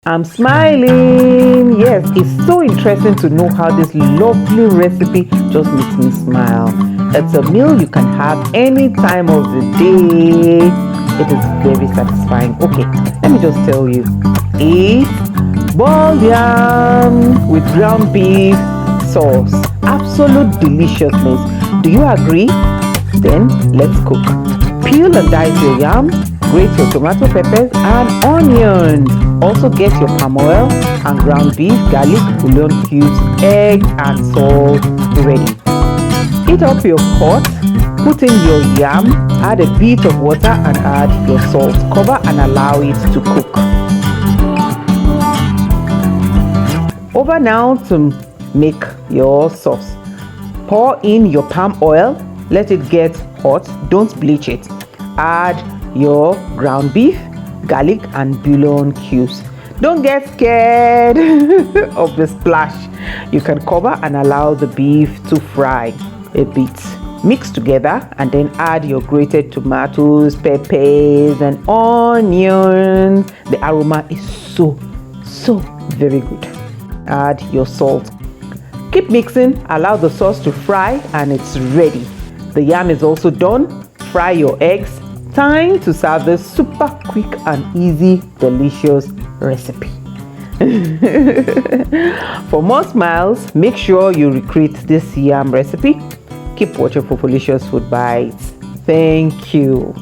I'm smiling. Yes, it's so interesting to know how this lovely recipe just makes me smile. It's a meal you can have any time of the day. It is very satisfying. Okay, let me just tell you. It's boiled yam with ground beef sauce. Absolute deliciousness. Do you agree? Then let's cook. Peel and dice your yam. Grate your tomato, peppers and onions. Also get your palm oil and ground beef, garlic, bouillon cubes, eggs and salt ready. Heat up your pot, put in your yam, add a bit of water and add your salt. Cover and allow it to cook. Over now to make your sauce. Pour in your palm oil, let it get hot, don't bleach it. Add your ground beef, garlic and bouillon cubes. Don't get scared of the splash. You can cover and allow the beef to fry a bit. Mix together and then add your grated tomatoes, peppers and onions. The aroma is so very good. Add your salt. Keep mixing, allow the sauce to fry and it's ready. The yam is also done. Fry your eggs. Time to serve this super quick and easy delicious recipe. For more smiles, make sure you recreate this yam recipe. Keep watching for delicious food bites. Thank you.